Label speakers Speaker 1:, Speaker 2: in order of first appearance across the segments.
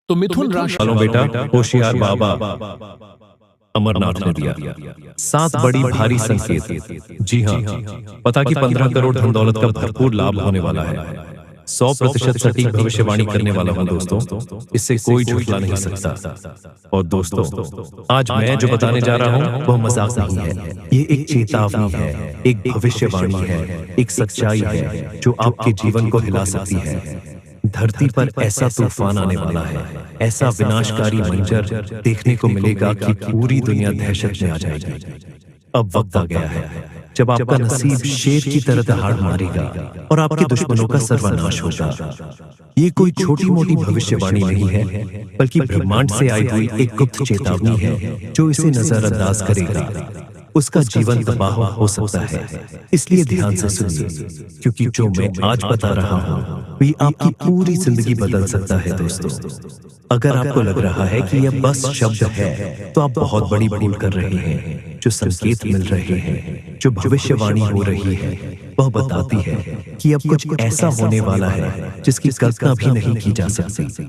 Speaker 1: तो मिथुन राशि
Speaker 2: चलो बेटा, होशियार बाबा अमरनाथ ने दिया 7 बड़ी भारी संकेत। जी हाँ, पता कि 15 करोड़ धन दौलत का भरपूर लाभ होने वाला है। 100% सटीक भविष्यवाणी करने वाला हूँ दोस्तों, इससे कोई झुठला नहीं सकता। और दोस्तों, आज मैं जो बताने जा रहा हूँ वह मजाक नहीं है, ये एक चेतावनी है, एक भविष्यवाणी है, एक सच्चाई है जो आपके जीवन को हिला सकती है। धरती पर ऐसा तूफान आने वाला है, ऐसा विनाशकारी मंजर देखने को मिलेगा कि पूरी दुनिया दहशत में आ जाएगी। अब वक्त आ गया है जब आपका नसीब शेर की तरह दहाड़ मारेगा और आपके दुश्मनों का सर्वनाश होगा। ये कोई छोटी मोटी भविष्यवाणी नहीं है, बल्कि ब्रह्मांड से आई हुई एक गुप्त चेतावनी है। जो इसे नजरअंदाज करेगा उसका जीवन तबाह हो सकता है। इसलिए ध्यान से सुनिए, क्योंकि जो मैं आज बता रहा हूँ वही आपकी पूरी जिंदगी बदल सकता है दोस्तों। अगर आपको लग रहा है कि यह बस शब्द है, तो आप बहुत बड़ी भूल कर रहे हैं। जो संकेत मिल रहे हैं, जो भविष्यवाणी हो रही है, वह बताती है कि अब कुछ ऐसा होने वाला है जिसकी कल्पना भी नहीं की जा सकती।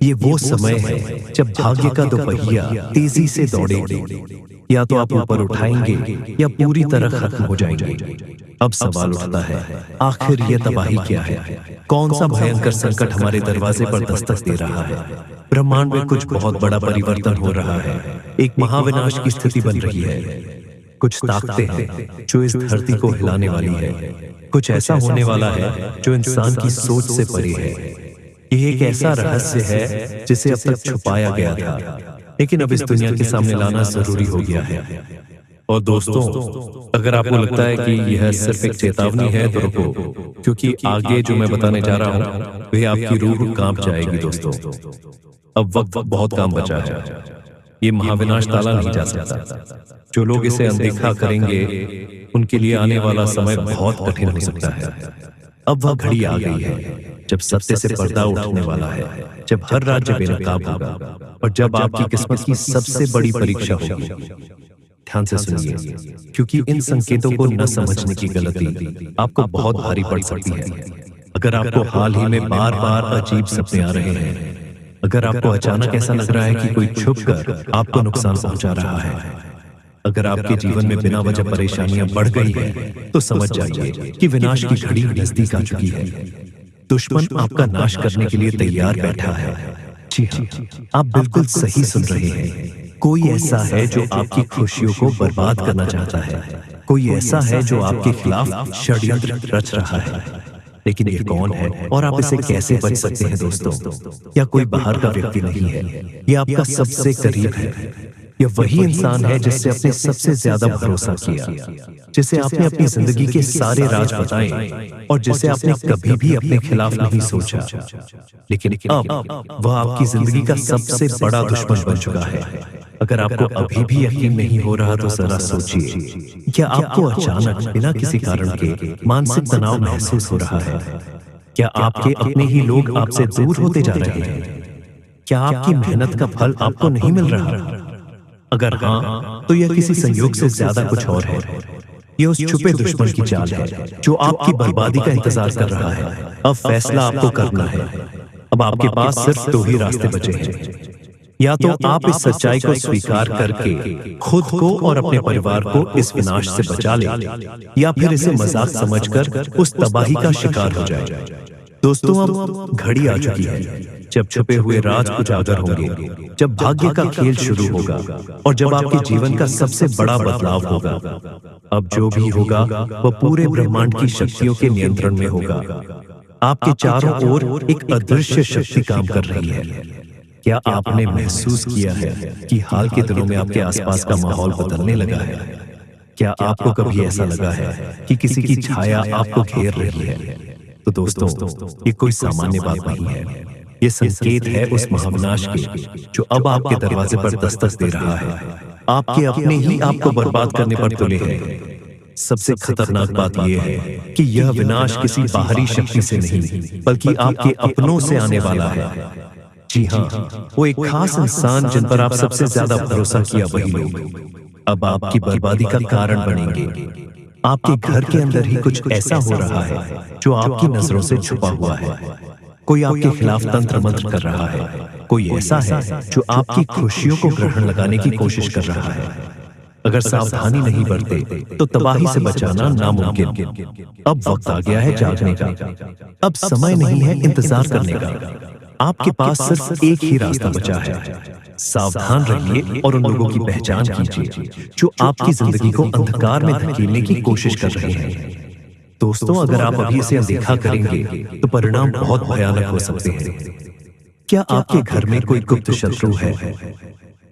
Speaker 2: ये वो समय है जब भाग्य का दोपहिया तेजी से दौड़ेगा। या तो आप ऊपर उठाएंगे या पूरी तरह खत्म हो जाएंगे। अब सवाल उठता है, आखिर यह तबाही क्या है? कौन सा भयंकर संकट हमारे दरवाजे पर दस्तक दे रहा है? ब्रह्मांड में कुछ बहुत बड़ा परिवर्तन हो रहा है, एक महाविनाश की स्थिति बन रही है। कुछ ताकतें हैं जो इस धरती को हिलाने वाली है। कुछ ऐसा होने वाला है जो इंसान की सोच से परे है। यह एक ऐसा रहस्य है जिसे अब तक छुपाया गया था, लेकिन अब इस दुनिया के सामने लाना जरूरी हो गया है। और दोस्तों, अगर आपको लगता है कि यह सिर्फ एक चेतावनी है तो रुको, क्योंकि आगे जो मैं बताने जा रहा हूँ वह आपकी रूह कांप जाएगी दोस्तों। अब वक्त बहुत कम बचा है, ये महाविनाश टाला नहीं जा सकता। जो लोग इसे अनदेखा करेंगे उनके लिए आने वाला समय बहुत कठिन हो सकता है। अब वह घड़ी आ गई है जब सत्य से पर्दा उठने वाला है, जब हर राज्य बेनकाब होगा और जब आपकी किस्मत की सबसे बड़ी परीक्षा होगी। ध्यान से सुनिए, क्योंकि इन संकेतों को न समझने की गलती आपको बहुत भारी पड़ सकती है। अगर आपको हाल ही में बार बार अजीब सपने आ रहे हैं, अगर आपको अचानक ऐसा लग रहा है कि कोई छुपकर आपको नुकसान पहुंचा रहा है, अगर आपके जीवन में बिना वजह परेशानियां बढ़ गई हैं, तो समझ जाइए कि विनाश की घड़ी नजदीक आ चुकी है। दुश्मन आपका नाश करने के लिए तैयार बैठा है। जी हाँ, आप बिल्कुल सही सुन रहे हैं। कोई ऐसा है जो आपकी खुशियों को बर्बाद करना चाहता है। कोई ऐसा है जो आपके खिलाफ षड्यंत्र रच रहा है। लेकिन ये कौन है और आप इसे कैसे बच सकते हैं दोस्तों? या कोई बाहर का व्यक्ति नहीं है, ये आपका सबसे करीब है। यह वही इंसान है जिससे आपने सबसे ज्यादा भरोसा किया, जिसे आपने अपनी जिंदगी के सारे राज बताए और जिसे आपने कभी भी अपने खिलाफ नहीं सोचा। लेकिन अब वह आपकी जिंदगी का सबसे बड़ा दुश्मन बन चुका है। अगर आपको अभी भी यकीन नहीं हो रहा तो जरा सोचिए, क्या आपको अचानक बिना किसी कारण के मानसिक तनाव महसूस हो रहा है? क्या आपके अपने ही लोग आपसे दूर होते जा रहे हैं? क्या आपकी मेहनत का फल आपको नहीं मिल रहा? अगर हाँ, तो यह किसी संयोग से ज्यादा कुछ और है। यह उस छुपे दुश्मन की चाल है जो आपकी बर्बादी का इंतजार कर रहा है। अब फैसला आपको करना है। अब आपके पास सिर्फ 2 ही रास्ते बचे हैं। या तो आप इस सच्चाई को स्वीकार करके खुद को और अपने परिवार को इस विनाश से बचा ले, या फिर इसे मजाक समझकर उस तबाही का शिकार हो जाए। दोस्तों, अब घड़ी आ चुकी है जब छुपे हुए राज उजागर होंगे, जब भाग्य का खेल शुरू होगा और जब आपके जीवन का सबसे बड़ा बदलाव होगा। अब जो भी होगा वह पूरे ब्रह्मांड की शक्तियों के नियंत्रण में होगा। आपके चारों ओर एक अदृश्य शक्ति काम कर रही है। क्या आपने महसूस किया है कि हाल के दिनों में आपके आसपास का माहौल बदलने लगा है? क्या आपको कभी ऐसा लगा है कि किसी की छाया आपको घेर रही है? तो दोस्तों, ये कोई सामान्य बात नहीं है। ये संकेत है उस महाविनाश के जो अब आपके दरवाजे पर दस्तक दे रहा है। आपके अपने ही आपको बर्बाद करने पर तुले हैं। सबसे खतरनाक बात यह है कि यह विनाश किसी बाहरी शक्ति से नहीं, बल्कि आपके अपनों से आने वाला है। जी हाँ, वो एक खास इंसान जिन पर आप सबसे ज्यादा भरोसा किया, वही लोग अब आपकी बर्बादी का कारण बनेंगे। आपके घर के अंदर ही कुछ ऐसा हो रहा है जो आपकी नजरों से छुपा हुआ है। कोई आपके खिलाफ तंत्र मंत्र कर रहा है, कोई ऐसा है जो आपकी खुशियों को ग्रहण लगाने की कोशिश कर रहा है। अगर सावधानी नहीं बरते तो तबाही से बचाना नामुमकिन। अब वक्त आ गया है जागने का। अब समय नहीं है इंतजार करने का। आपके पास सिर्फ एक ही रास्ता बचा है। सावधान रहिए और उन लोगों की पहचान कीजिए जो आपकी जिंदगी को अंधकार में धकेलने की कोशिश कर रहे हैं। दोस्तों, अगर आप अभी इसे अनदेखा करेंगे तो परिणाम बहुत भयानक हो सकते हैं। क्या आपके घर में कोई गुप्त शत्रु है?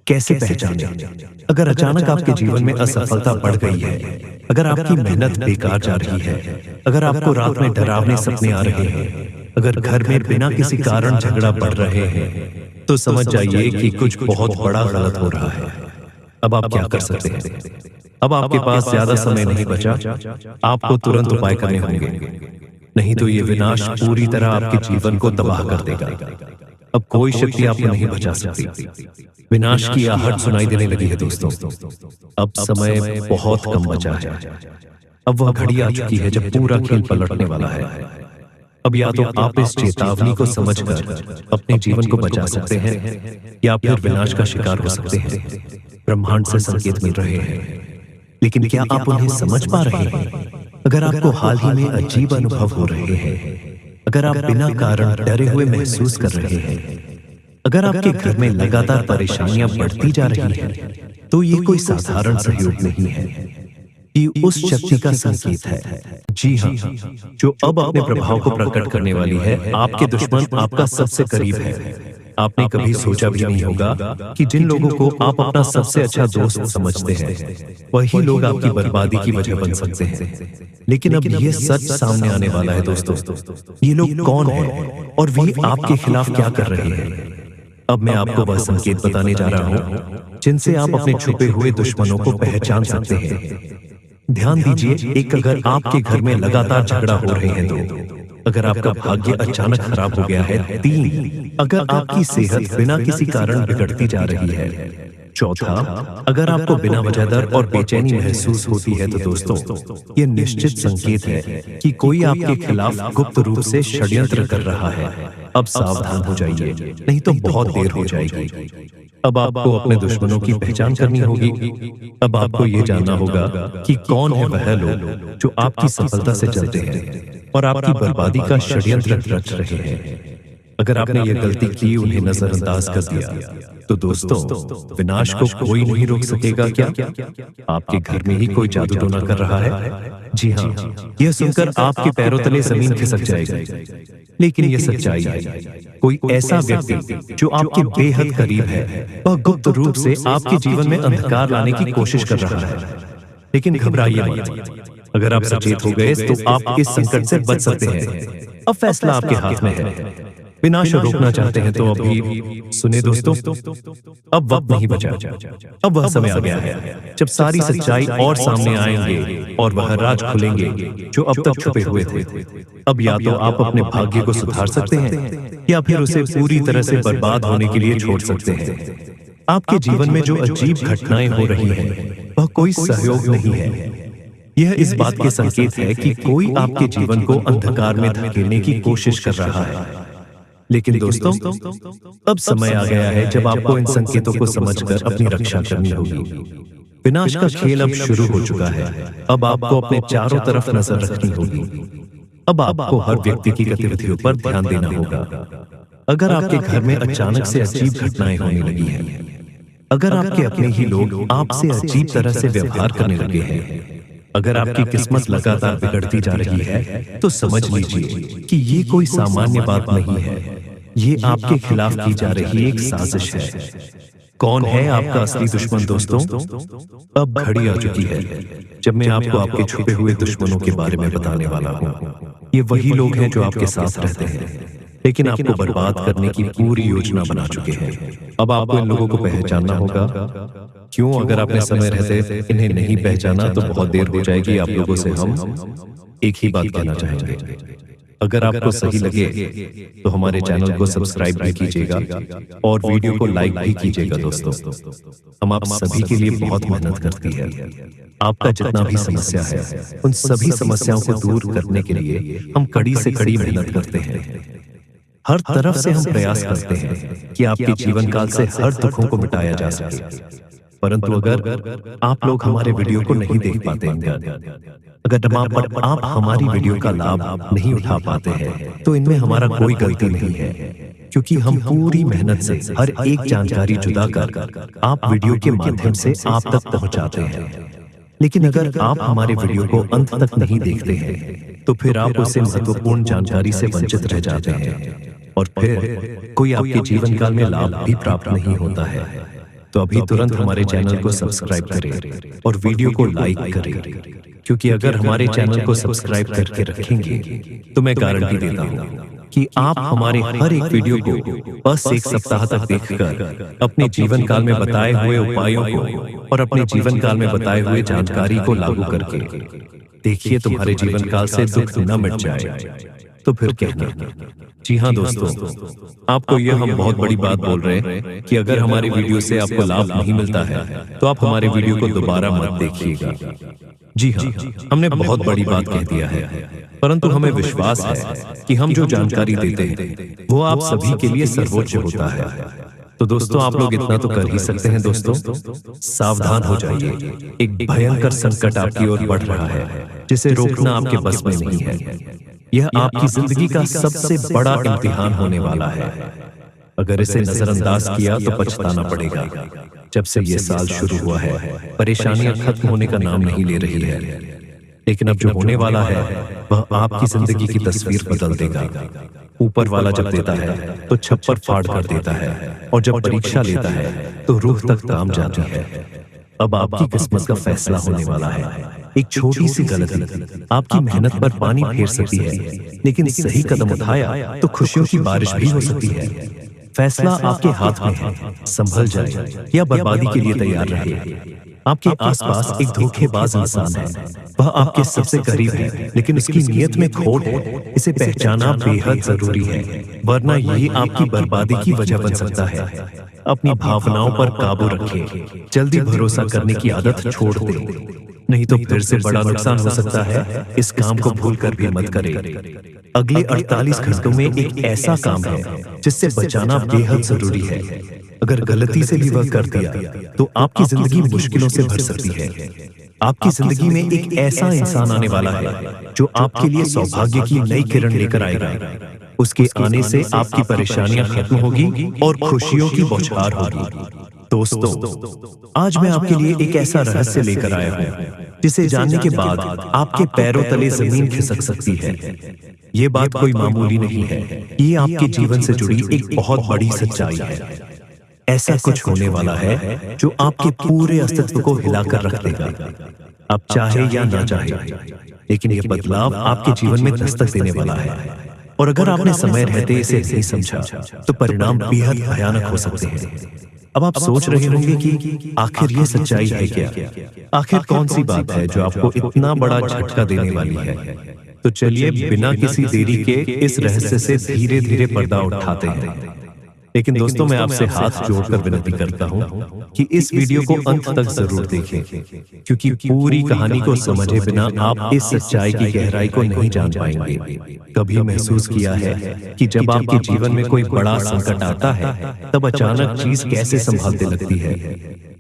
Speaker 2: कैसे पहचानें? अगर अचानक आपके जीवन में असफलता बढ़ गई है, अगर आपकी मेहनत बेकार जा रही है, अगर आपको रात में डरावने सपने आ रहे हैं, अगर घर में बिना किसी कारण झगड़ा बढ़ रहे हैं, तो समझ जाइए कि कुछ बहुत बड़ा गलत हो रहा है। अब आप क्या कर सकते हैं? अब आपके पास ज्यादा समय नहीं बचा। आपको तुरंत उपाय करने होंगे, नहीं तो ये विनाश पूरी तरह आपके जीवन को तबाह कर देगा। अब कोई शक्ति आपको नहीं बचा सकती। विनाश की आहट सुनाई देने लगी है दोस्तों। अब समय बहुत कम बचा है। अब वह घड़ी आ चुकी है जब पूरा खेल पलटने वाला है। अब या तो आप इस चेतावनी को समझकर अपने जीवन को बचा सकते हैं, या फिर विनाश का शिकार हो सकते हैं। ब्रह्मांड से संकेत मिल रहे हैं, लेकिन क्या आप उन्हें समझ पा रहे हैं? अगर आपको हाल ही में अजीब अनुभव हो रहे हैं, अगर आप बिना कारण डरे हुए महसूस कर रहे हैं, अगर आपके घर में लगातार परेशानियां बढ़ती जा रही हैं, तो ये कोई साधारण सहयोग नहीं है, ये उस शक्ति का संकेत है। जी हाँ, जो अब अपने प्रभाव को प्रकट करने वाली है। आपके दुश्मन आपका सबसे करीब है। आपने कभी सोचा भी नहीं होगा कि जिन लोगों को आप अपना सबसे अच्छा दोस्त समझते हैं, वही लोग आपकी बर्बादी की वजह बन सकते हैं। लेकिन अब ये सच सामने आने वाला है दोस्तों। ये लोग कौन हैं और वे आपके खिलाफ क्या कर रहे हैं? अब मैं आपको वह संकेत बताने जा रहा हूं जिनसे आप अपने छुपे हुए दुश्मनों को पहचान सकते हैं। ध्यान दीजिए, एक, अगर आपके घर में लगातार झगड़ा हो रहे हैं, 2, अगर आपका भाग्य अचानक खराब हो गया है, 3, अगर आपकी सेहत बिना किसी कारण बिगड़ती जा रही है, 4, अगर आपको बिना वजह डर और बेचैनी महसूस होती है, तो दोस्तों ये निश्चित संकेत है कि कोई आपके खिलाफ गुप्त रूप से षड्यंत्र कर रहा है। अब सावधान हो जाइए, नहीं तो बहुत देर हो जाएगी। अब आपको अपने दुश्मनों की पहचान करनी होगी। अब आपको ये जानना होगा कि कौन है वह लोग जो आपकी सफलता से चलते हैं और आपकी बर्बादी का षड्यंत्र रच रहे हैं। अगर आपने ये गलती की, उन्हें नजरअंदाज कर दिया, तो दोस्तों विनाश को कोई नहीं रोक सकेगा। क्या आपके घर में ही कोई जादू टोना कर रहा है? जी हाँ, यह सुनकर आपके पैरों तले जमीन खिसक जाएगी, लेकिन यह सच्चाई है। कोई ऐसा व्यक्ति जो आपके बेहद करीब है, वह गुप्त रूप से आपके जीवन में अंधकार लाने की कोशिश कर रहा है। लेकिन घबराइए मत। अगर आप सचेत हो गए तो आप इस संकट से बच सकते हैं। अब फैसला आपके हाथ में है। विनाश रोकना चाहते हैं तो अभी सुने दोस्तों, अब वक्त नहीं बचा। अब वह समय आ गया है जब सारी सच्चाई और सामने आएंगे और वह राज खुलेंगे जो अब तक छुपे हुए थे। अब या तो आप अपने भाग्य को सुधार सकते हैं, या फिर उसे पूरी तरह से बर्बाद होने के लिए छोड़ सकते हैं। आपके जीवन में जो अजीब घटनाएं हो रही हैं, वह कोई सहयोग नहीं है। यह इस बात के संकेत है कि कोई आपके जीवन को अंधकार में धकेलने की कोशिश कर रहा है। लेकिन दोस्तों, अब समय आ गया है जब आपको इन संकेतों को समझकर अपनी रक्षा करनी होगी। विनाश का खेल अब शुरू हो चुका है। अब आपको अपने चारों तरफ नजर रखनी होगी। अब आपको हर व्यक्ति की गतिविधियों पर ध्यान देना होगा। अगर आपके घर में अचानक से अजीब घटनाएं होने लगी हैं, अगर आपके अपने ही लोग आपसे अजीब तरह से व्यवहार करने लगे हैं, अगर आपकी किस्मत लगातार बिगड़ती जा रही है, तो समझ लीजिए कि ये कोई सामान्य बात नहीं है। ये आपके खिलाफ की जा रही एक साजिश है। कौन है आपका असली दुश्मन दोस्तों? अब घड़ी आ चुकी है जब मैं आपको आपके छुपे हुए दुश्मनों के बारे में बताने वाला हूँ। ये वही लोग हैं जो आपके साथ रहते हैं, लेकिन आपको बर्बाद करने की पूरी योजना बना चुके हैं। अब आपको इन लोगों को पहचानना होगा। क्यों? अगर आपने समय रहते इन्हें नहीं पहचाना तो बहुत देर हो जाएगी। आप लोगों से हम एक ही बात कहना चाहेंगे, अगर आपको सही लगे तो हमारे चैनल को सब्सक्राइब भी कीजिएगा और वीडियो को लाइक भी कीजिएगा। दोस्तों, हम आप सभी के लिए बहुत मेहनत करती है। आपका जितना भी समस्या है, उन सभी समस्याओं को दूर करने के लिए हम कड़ी से कड़ी मेहनत करते हैं। हर तरफ से हम प्रयास करते हैं कि आपके जीवन काल से हर दुखों को मिटाया जा सके। परंतु अगर आप लोग हमारे वीडियो को नहीं देख पाते हैं, अगर आप हमारी वीडियो का लाभ नहीं उठा पाते हैं, तो इनमें हमारा कोई गलती नहीं है, क्योंकि हम पूरी मेहनत से हर एक जानकारी जुदा कर आप वीडियो के माध्यम से आप तक पहुंचाते हैं। लेकिन अगर आप हमारे वीडियो को अंत तक नहीं देखते हैं, तो फिर आप उससे महत्वपूर्ण जानकारी से वंचित रह जाते हैं और फिर कोई आपके जीवन काल में लाभ भी प्राप्त नहीं होता है। तो अभी तुरंत हमारे चैनल को सब्सक्राइब करें और वीडियो को लाइक करें, क्योंकि अगर हमारे चैनल को सब्सक्राइब करके रखेंगे तो मैं गारंटी देता हूँ कि आप हमारे हर एक वीडियो को बस एक सप्ताह तक देखकर अपने जीवन काल में बताए हुए उपायों को और अपने जीवन काल में बताए हुए जानकारी को लागू करके देखिए तुम्हारे जीवन काल से दुख न मिट जाए। तो फिर कहना। जी हाँ दोस्तों, आपको यह हम बहुत बड़ी बात बोल रहे हैं कि अगर हमारे वीडियो से आपको लाभ नहीं मिलता है तो आप हमारे वीडियो को दोबारा मत देखिएगा। जी हाँ, हमने बहुत बड़ी बात कह दिया है, परंतु हमें विश्वास है कि हम जो जानकारी देते हैं वो आप सभी के लिए सर्वोच्च होता है। तो दोस्तों, आप लोग इतना तो कर ही सकते हैं। दोस्तों, सावधान हो जाइए, एक भयंकर संकट आपकी ओर बढ़ रहा है जिसे रोकना आपके बस में नहीं है। यह आपकी जिंदगी का सबसे बड़ा इम्तिहान होने वाला है। अगर इसे नजरअंदाज किया तो पछताना पड़ेगा। जब से ये साल शुरू हुआ है, परेशानियां खत्म होने का नाम नहीं ले रही है, लेकिन अब जो होने वाला है वह आपकी जिंदगी की तस्वीर बदल देगा। ऊपर वाला जब देता है तो छप्पर फाड़ कर देता है, और जब परीक्षा लेता है तो रूह तक काम जाती है। अब आपकी किस्मत का फैसला होने वाला है। एक छोटी सी गलती आपकी मेहनत पर पानी फेर सकती है, लेकिन सही कदम उठाया तो खुशियों की बारिश भी हो सकती है। फैसला आपके हाथ में है, संभल जाए या बर्बादी के लिए तैयार रहे। आपके आसपास एक धोखेबाज इंसान है, वह आपके सबसे करीब है, लेकिन उसकी नीयत में खोट है। इसे पहचानना बेहद जरूरी है, वरना ये आपकी बर्बादी की वजह बन सकता है। अपनी भावनाओं पर काबू रखें, जल्दी भरोसा करने की आदत छोड़ दें, नहीं तो फिर से बड़ा नुकसान हो सकता है। इस काम को भूलकर भी मत करें। अगले 48 घंटों में एक ऐसा काम है जिससे बचाना बेहद जरूरी है। अगर गलती से भी वह कर दिया तो आपकी जिंदगी मुश्किलों से भर सकती है। आपकी जिंदगी में एक ऐसा इंसान आने वाला है जो आपके लिए सौभाग्य की नई किरण लेकर आएगा। उसके आने से आपकी परेशानियां खत्म होगी और खुशियों की बौछार होगी। दोस्तों, आज मैं आपके लिए एक ऐसा रहस्य लेकर आया हूँ जिसे जानने के बाद आपके पैरों तले जमीन खिसक सकती है। ये बात कोई मामूली नहीं है, ये आपके जीवन से जुड़ी एक बहुत बड़ी सच्चाई है। ऐसा कुछ होने वाला है जो आपके पूरे अस्तित्व को हिलाकर रख देगा। आप चाहे या ना चाहे, लेकिन यह बदलाव आपके जीवन में दस्तक देने वाला है। और अगर आपने समय रहते इसे नहीं समझा तो परिणाम बेहद भयानक हो सकते हैं। अब आप सोच रहे होंगे कि आखिर ये सच्चाई है क्या? आखिर कौन सी बात है जो आपको इतना बड़ा झटका देने वाली है? तो चलिए बिना किसी देरी के इस रहस्य से धीरे धीरे पर्दा उठाते हैं। लेकिन दोस्तों, मैं आपसे हाथ जोड़कर विनती करता हूँ कि इस वीडियो को अंत तक जरूर देखें, क्योंकि पूरी कहानी को समझे बिना आप इस सच्चाई की गहराई को नहीं जान पाएंगे। कभी महसूस किया है कि जब आपके जीवन में कोई बड़ा संकट आता है तब अचानक चीज कैसे संभालते लगती है?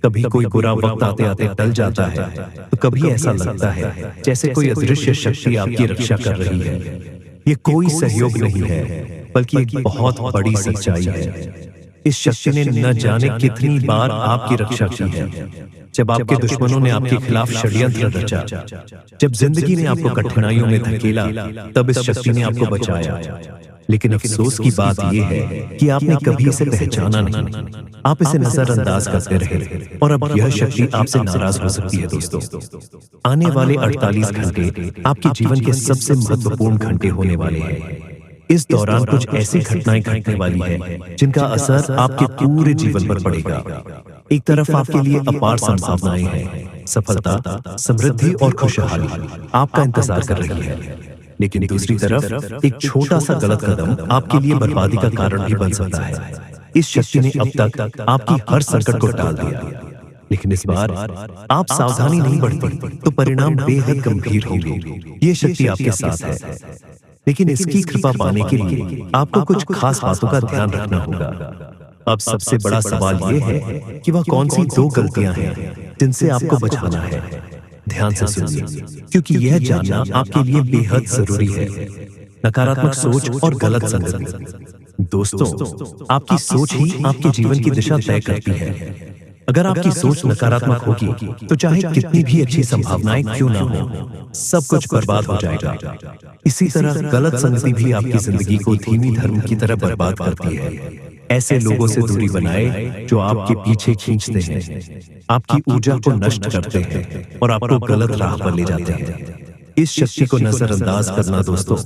Speaker 2: कभी कोई बुरा वक्त आते आते टल जाता है, तो कभी ऐसा लगता है जैसे कोई अदृश्य शक्ति आपकी रक्षा कर रही है। ये कोई सहयोग नहीं है, बल्कि एक बहुत बड़ी सच्चाई है। इस शक्ति ने न जाने कितनी बार आपकी रक्षा की है। जब आपके दुश्मनों ने आपके खिलाफ षड्यंत्र रचा, जब जिंदगी ने आपको कठिनाइयों में धकेला, तब इस शक्ति ने आपको बचाया। लेकिन अफसोस की बात यह है कि आपने कभी इसे पहचाना नहीं। आप इसे नजरअंदाज करते रहे और अब यह शक्ति आपसे नाराज हो सकती है। दोस्तों, आने वाले 48 घंटे आपके जीवन के सबसे महत्वपूर्ण घंटे होने वाले हैं। इस दौरान कुछ ऐसी घटनाएं घटने वाली है जिनका असर आपके पूरे जीवन पर पड़ेगा। एक तरफ आपके लिए अपार संभावनाएं हैं, सफलता, समृद्धि और खुशहाली आपका इंतजार कर रही है। लेकिन दूसरी तरफ एक छोटा सा गलत कदम आपके लिए बर्बादी का कारण भी बन सकता है। इस शक्ति ने अब तक आपकी हर संकट को टाल दिया, लेकिन इस बार आप सावधानी नहीं बरती तो परिणाम बेहद गंभीर होंगे। ये शक्ति आपके साथ है। लेकिन इसकी कृपा पाने के लिए आपको कुछ खास बातों का ध्यान रखना होगा। अब सबसे बड़ा सवाल यह है कि वह कौन सी दो गलतियां हैं जिनसे आपको बचाना है। ध्यान से सुनिए, क्योंकि यह जानना आपके लिए बेहद जरूरी है। नकारात्मक सोच और गलत संगति। दोस्तों, आपकी सोच ही आपके जीवन की दिशा तय करती है। अगर आपकी सोच नकारात्मक होगी तो चाहे कितनी भी अच्छी संभावनाएं क्यों ना हो, सब कुछ बर्बाद हो जाएगा। इसी तरह गलत संगति भी आपकी जिंदगी को धीमी धर्म की तरह बर्बाद करती है। ऐसे लोगों से दूरी बनाए जो आपके पीछे खींचते हैं, आपकी ऊर्जा को नष्ट करते हैं और आपको गलत राह पर ले जाते हैं। इस शक्ति को नजरअंदाज करना दोस्तों,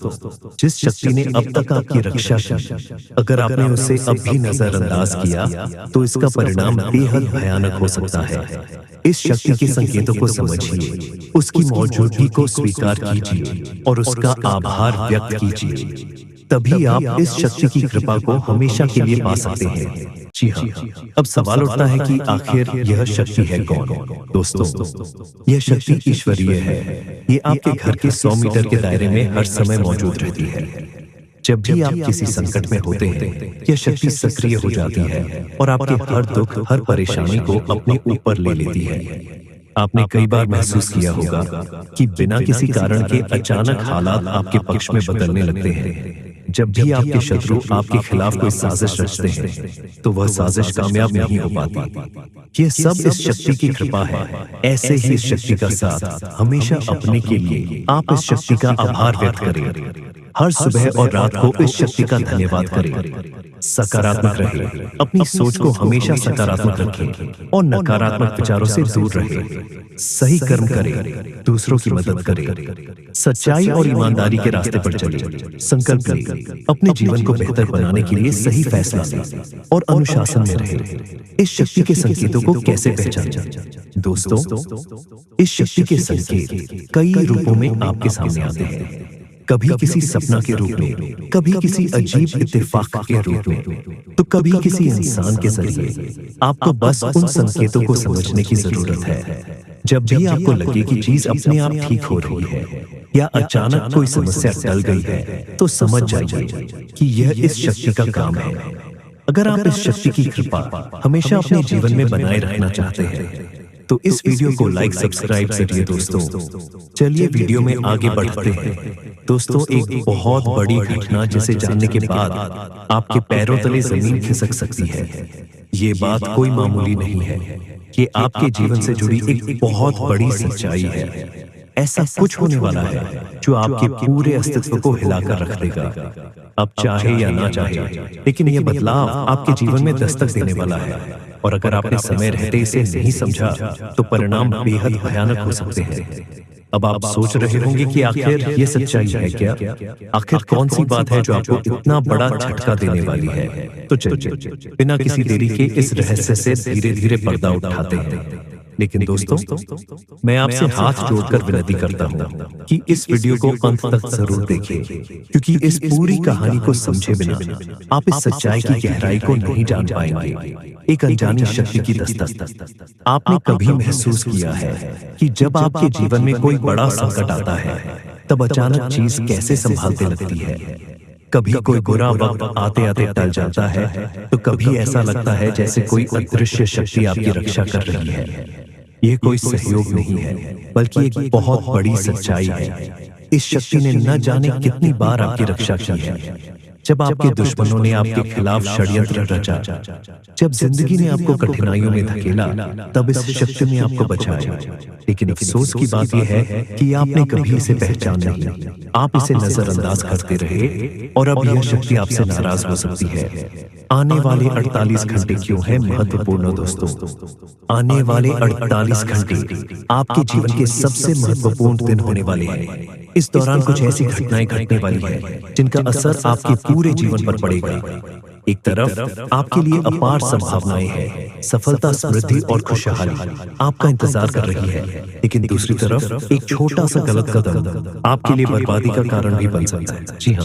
Speaker 2: जिस शक्ति ने अब तक आपकी रक्षा की, अगर आपने उसे अब भी नजरअंदाज किया तो इसका परिणाम बेहद भयानक हो सकता है। इस शक्ति के संकेतों को समझिए, उसकी मौजूदगी को स्वीकार कीजिए और उसका आभार व्यक्त कीजिए। तभी आप इस शक्ति की कृपा को हमेशा के लिए पा सकते हैं। जी हाँ, अब सवाल उठता है कि आखिर यह शक्ति है कौन? दोस्तों, यह शक्ति ईश्वरीय है। ये आपके घर के 100 मीटर के दायरे में हर समय मौजूद रहती है। जब भी आप किसी संकट में होते हैं, यह शक्ति सक्रिय हो जाती है और आपके हर दुख, हर परेशानी को अपने ऊपर ले लेती है। आपने कई बार महसूस किया होगा कि बिना किसी कारण के अचानक हालात आपके पक्ष में बदलने लगते हैं। जब भी आपके शत्रु आपके खिलाफ कोई साजिश रचते हैं तो वह साजिश कामयाब नहीं हो पाती। ये सब इस शक्ति की कृपा है। ऐसे ही इस शक्ति का साथ हमेशा अपने के लिए आप इस शक्ति का आभार व्यक्त करें। हर सुबह और रात को इस शक्ति का धन्यवाद करें। सकारात्मक रहे, अपनी सोच को हमेशा सकारात्मक रखें और नकारात्मक विचारों से दूर रहें। सही कर्म करें, दूसरों की मदद करें, सच्चाई और ईमानदारी के रास्ते पर चलें। संकल्प लें, अपने जीवन को बेहतर बनाने के लिए सही फैसला लें और अनुशासन में रहें। इस शक्ति के संकेतों को कैसे पहचानें? दोस्तों, इस शक्ति के संकेत कई रूपों में आपके सामने आते हैं। कभी किसी सपना के रूप में, कभी किसी अजीब इत्तेफाक के रूप में, तो कभी किसी इंसान के जरिए। आपको बस उन संकेतों को समझने की जरूरत है। जब भी आपको लगे कि चीज अपने आप ठीक हो रही है या अचानक कोई समस्या टल गई है, तो समझ जाइए कि यह इस शक्ति का काम है। अगर आप इस शक्ति की कृपा हमेशा अपने जीवन में बनाए रखना चाहते हैं तो इस वीडियो को लाइक, सब्सक्राइब करिए। दोस्तों, चलिए वीडियो में आगे बढ़ते हैं। दोस्तों, एक बहुत बड़ी घटना जिसे जानने के बाद आपके पैरों तले जमीन खिसक सकती है। ये बात कोई मामूली नहीं है, ये आपके जीवन से जुड़ी एक बहुत बड़ी सच्चाई है। ऐसा कुछ होने वाला है जो आपके पूरे अस्तित्व को हिलाकर रख देगा। अब चाहे या ना चाहे, लेकिन यह बदलाव आपके जीवन में दस्तक देने वाला है। और अगर आपने समय रहते इसे नहीं समझा तो परिणाम बेहद भयानक हो सकते हैं। अब आप सोच रहे होंगे कि आखिर ये सच्चाई है क्या? आखिर कौन सी बात है जो आपको इतना बड़ा झटका देने वाली है? तो चलिए बिना किसी देरी के इस रहस्य से धीरे धीरे पर्दा उठाते हैं। लेकिन दोस्तों, मैं आपसे हाथ जोड़कर विनती करता हूँ कि इस वीडियो को अंत तक जरूर देखें, क्योंकि इस पूरी कहानी को समझे बिना आप इस सच्चाई की गहराई को नहीं जान पाएंगे। एक अनजानी शक्ति की दस्तक। आपने कभी महसूस किया है कि जब आपके जीवन में कोई बड़ा संकट आता है तब अचानक चीज कैसे संभालते लगती है? कभी कोई बुरा वक्त आते आते टल जाता है तो कभी ऐसा लगता है जैसे कोई अदृश्य शक्ति आपकी रक्षा कर रही है। ये कोई सहयोग नहीं है, बल्कि एक बहुत बड़ी सच्चाई है। इस शक्ति ने न जाने कितनी बार आपकी रक्षा की है। जब आपके दुश्मनों ने आपके खिलाफ षड्यंत्र रचा, जब जिंदगी ने आपको कठिनाइयों में धकेला, तब इस शक्ति ने आपको बचाया। लेकिन अफसोस की बात यह है कि आपने कभी इसे पहचान नहीं। आप इसे नजरअंदाज करते रहे और अब यह शक्ति आपसे नाराज हो सकती है। आने वाले 48 घंटे क्यों है महत्वपूर्ण दोस्तों? आने वाले 48 घंटे आपके जीवन के सबसे महत्वपूर्ण दिन होने वाले हैं। इस दौरान कुछ ऐसी घटनाएं घटने वाली हैं जिनका असर आपके पूरे जीवन पर पड़ेगा। एक तरफ आपके लिए अपार संभावनाएं हैं, सफलता, समृद्धि और खुशहाली आपका इंतजार कर रही है। लेकिन दूसरी तरफ एक छोटा सा गलत कदम आपके लिए बर्बादी का कारण भी बन सकता है। जी हाँ,